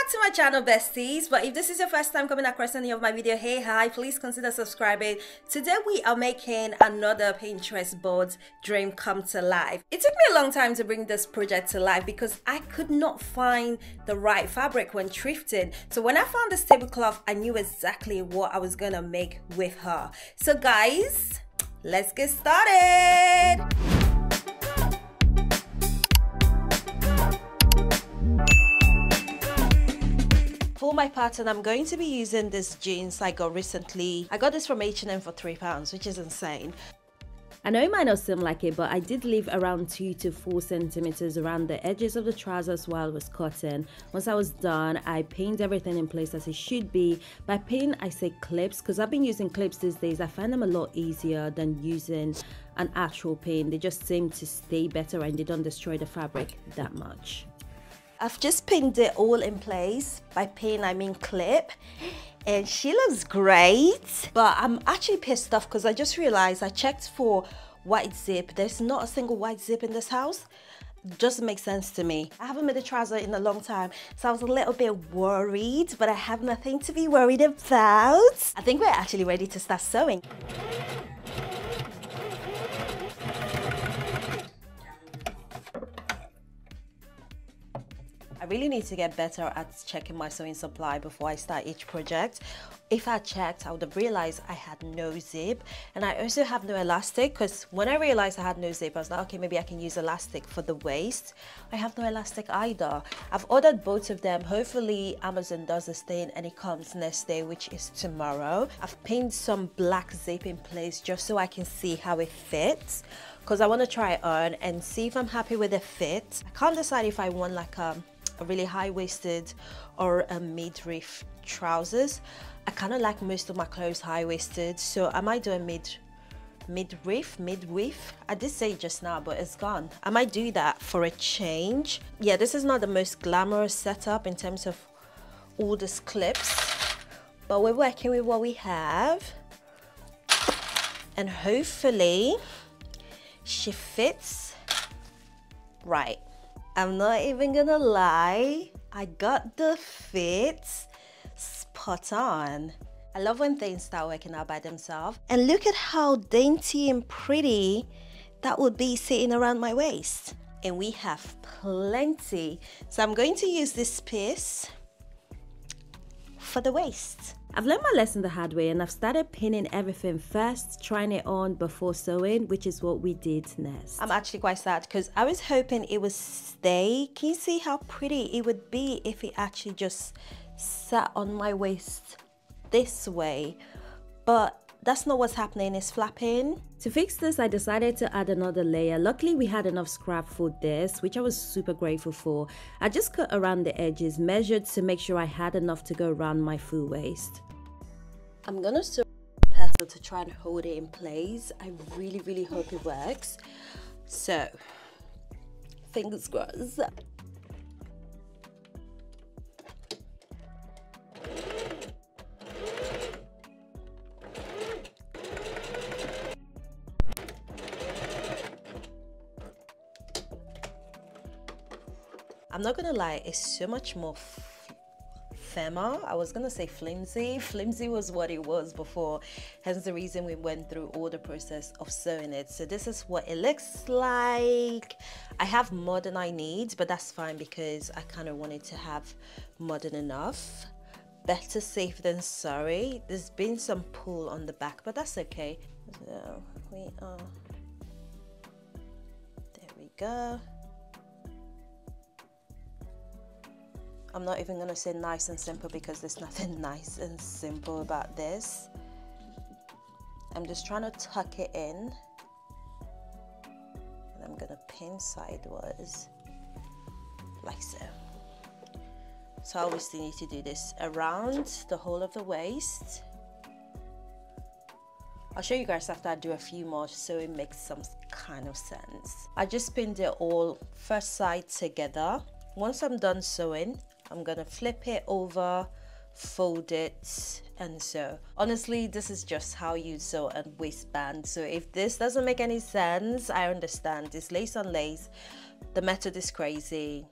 back to my channel, besties. But if this is your first time coming across any of my video, hey, hi, please consider subscribing. Today we are making another Pinterest board dream come to life. It took me a long time to bring this project to life because I could not find the right fabric when thrifting. So when I found this tablecloth, I knew exactly what I was gonna make with her. So guys, let's get started. For my pattern, I'm going to be using this jeans I got recently. I got this from H&M for £3, which is insane. I know it might not seem like it, but I did leave around 2 to 4 centimeters around the edges of the trousers while I was cutting. Once I was done, I pinned everything in place as it should be. By pin, I say clips, because I've been using clips these days. I find them a lot easier than using an actual pin. They just seem to stay better and they don't destroy the fabric that much. I've just pinned it all in place. By pin, I mean clip. And she looks great. But I'm actually pissed off because I just realized I checked for white zip. There's not a single white zip in this house. It doesn't make sense to me. I haven't made a trouser in a long time, so I was a little bit worried, but I have nothing to be worried about. I think we're actually ready to start sewing. I really need to get better at checking my sewing supply before I start each project. If I checked, I would have realized I had no zip, and I also have no elastic, because when I realized I had no zip, I was like, okay, maybe I can use elastic for the waist. I have no elastic either. I've ordered both of them. Hopefully Amazon does this thing and it comes next day, which is tomorrow. I've pinned some black zip in place just so I can see how it fits, because I want to try it on and see if I'm happy with the fit. I can't decide if I want like a really high-waisted or a midriff trousers. I kind of like most of my clothes high-waisted, so I might do a midriff. I did say it just now, but it's gone. I might do that for a change. Yeah, this is not the most glamorous setup in terms of all these clips, but we're working with what we have, and hopefully she fits right. I'm not even gonna lie, I got the fit spot on. I love when things start working out by themselves. And look at how dainty and pretty that would be sitting around my waist. And we have plenty. So I'm going to use this piece for the waist. I've learned my lesson the hard way, and I've started pinning everything first, trying it on before sewing, which is what we did next. I'm actually quite sad because I was hoping it would stay. Can you see how pretty it would be if it actually just sat on my waist this way? But that's not what's happening, it's flapping. To fix this, I decided to add another layer. Luckily, we had enough scrap for this, which I was super grateful for. I just cut around the edges, measured to make sure I had enough to go around my full waist. I'm gonna sew petal to try and hold it in place. I really hope it works. So, fingers crossed. I'm not gonna lie, it's so much more firmer. I was gonna say flimsy. Flimsy was what it was before, hence the reason we went through all the process of sewing it. So this is what it looks like. I have more than I need, but that's fine because I kind of wanted to have more than enough. Better safe than sorry. There's been some pull on the back, but that's okay. So we are, there we go. I'm not even gonna say nice and simple because there's nothing nice and simple about this. I'm just trying to tuck it in, and I'm gonna pin sideways like so. So I obviously need to do this around the whole of the waist. I'll show you guys after I do a few more so it makes some kind of sense. I just pinned it all first side together. Once I'm done sewing, I'm gonna flip it over, fold it, and sew. Honestly, this is just how you sew a waistband. So if this doesn't make any sense, I understand. It's lace on lace. The method is crazy.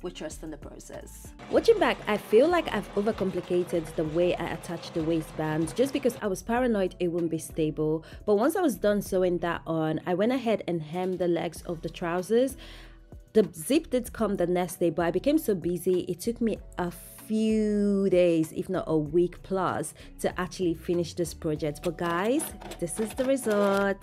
we trust in the process. Watching back, I feel like I've overcomplicated the way I attached the waistband just because I was paranoid it wouldn't be stable. But once I was done sewing that on, I went ahead and hemmed the legs of the trousers. The zip did come the next day, but I became so busy, it took me a few days, if not a week plus, to actually finish this project. But guys, this is the result.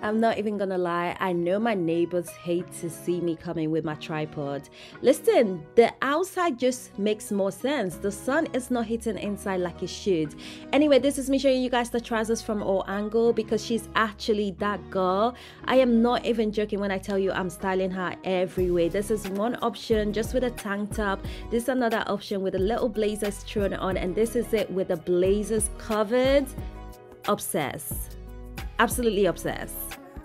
I'm not even gonna lie, I know my neighbors hate to see me coming with my tripod. Listen, the outside just makes more sense. The sun is not hitting inside like it should. Anyway, this is me showing you guys the trousers from all angle because she's actually that girl. I am not even joking when I tell you I'm styling her every way. This is one option just with a tank top. This is another option with a little blazers thrown on, and this is it with the blazers covered. Obsessed. Absolutely obsessed.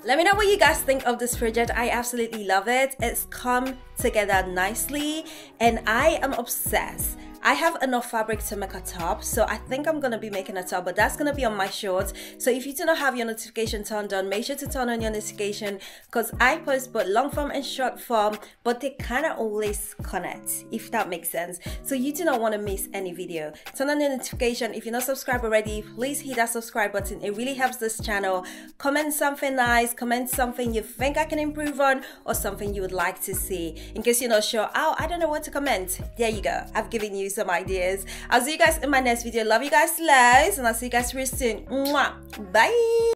Let me know what you guys think of this project. I absolutely love it. It's come together nicely and I am obsessed. I have enough fabric to make a top, so I think I'm gonna be making a top, but that's gonna be on my shorts. So if you do not have your notification turned on, make sure to turn on your notification because I post both long form and short form, but they kind of always connect, if that makes sense. So you do not want to miss any video. Turn on the notification. If you're not subscribed already, please hit that subscribe button. It really helps this channel. Comment something nice, comment something you think I can improve on or something you would like to see. In case you're not sure, oh, I don't know what to comment. There you go. I've given you some ideas. I'll see you guys in my next video. Love you guys loads and I'll see you guys real soon. Mwah. Bye.